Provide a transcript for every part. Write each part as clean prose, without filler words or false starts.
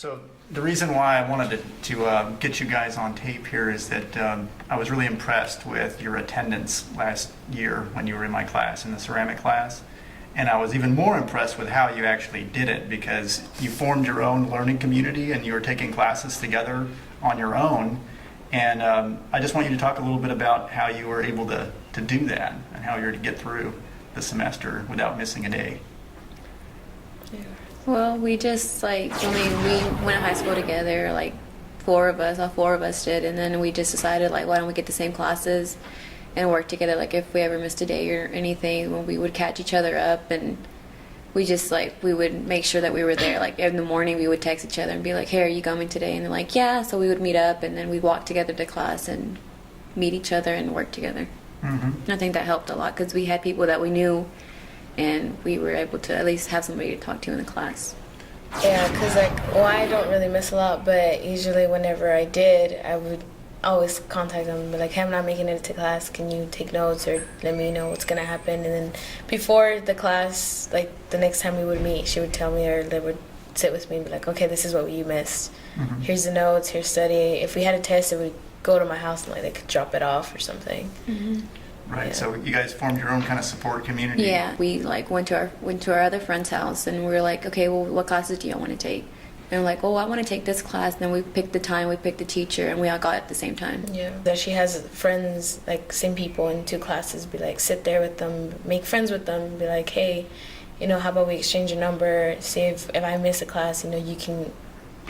So the reason why I wanted to get you guys on tape here is that I was really impressed with your attendance last year when you were in my class, in the ceramic class. And I was even more impressed with how you actually did it, because you formed your own learning community and you were taking classes together on your own. And I just want you to talk a little bit about how you were able to do that and how you were to get through the semester without missing a day. Well, we just we went to high school together, all four of us did, and then we just decided why don't we get the same classes and work together, if we ever missed a day or anything, when we would catch each other up, and we just we would make sure that we were there. In the morning we would text each other and be like, hey, are you coming today? And they're like, yeah. So we would meet up, and then we'd walk together to class and meet each other and work together. And I think that helped a lot because we had people that we knew, and we were able to at least have somebody to talk to in the class. Yeah, because I don't really miss a lot, but usually whenever I did, I would always contact them and be like, hey, I'm not making it to class, can you take notes or let me know what's going to happen? And then before the class, the next time we would meet, she would tell me, or they would sit with me and be like, okay, this is what you missed. Here's the notes, here's study. If we had a test, it would go to my house and they could drop it off or something. Right. Yeah. So you guys formed your own kind of support community. Yeah, we went to our other friend's house, and we were like, okay, well, what classes do y'all want to take? And we're like, well, I want to take this class. And then we picked the time, we picked the teacher, and we all got it at the same time. Yeah, that she has friends, same people in two classes, be like, sit there with them, make friends with them, be like, hey, how about we exchange a number, see if I miss a class, you can,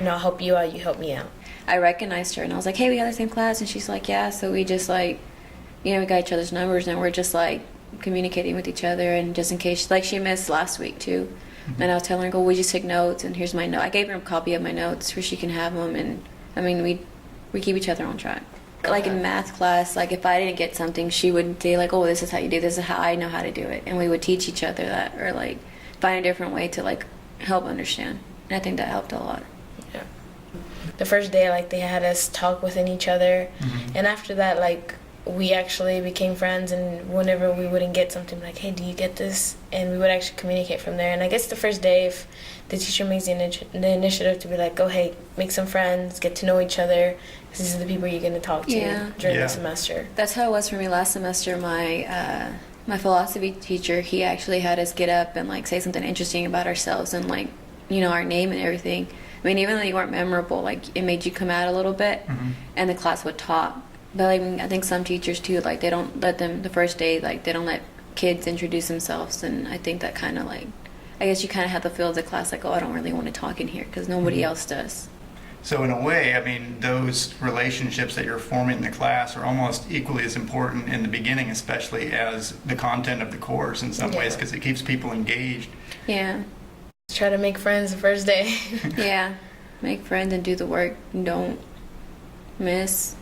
I'll help you out, you help me out. I recognized her, and I was like, hey, we got the same class, and she's like, yeah. So we just we got each other's numbers, and we're just communicating with each other, and just in case, she missed last week too. And I was telling her, we just take notes, and here's my note. I gave her a copy of my notes where she can have them, and we keep each other on track. In math class, if I didn't get something, she would say oh, this is how you do this, is how I know how to do it, and we would teach each other that, or find a different way to help understand. And I think that helped a lot. Yeah. The first day, they had us talk within each other, and after that, we actually became friends, and whenever we wouldn't get something, hey, do you get this? And we would actually communicate from there. And I guess the first day, if the teacher makes the initiative to be go, hey, make some friends, get to know each other, because these are the people you're going to talk to during the semester. That's how it was for me last semester. My philosophy teacher, he actually had us get up and say something interesting about ourselves and our name and everything. Even though you weren't memorable, it made you come out a little bit, and the class would talk. But I think some teachers too, they don't let them the first day, they don't let kids introduce themselves, and I think that kind of I guess you kind of have the feel of the class oh, I don't really want to talk in here because nobody else does. So in a way, those relationships that you're forming in the class are almost equally as important in the beginning, especially as the content of the course in some ways, because it keeps people engaged. Yeah. Try to make friends the first day. Yeah. Make friends and do the work. Don't miss.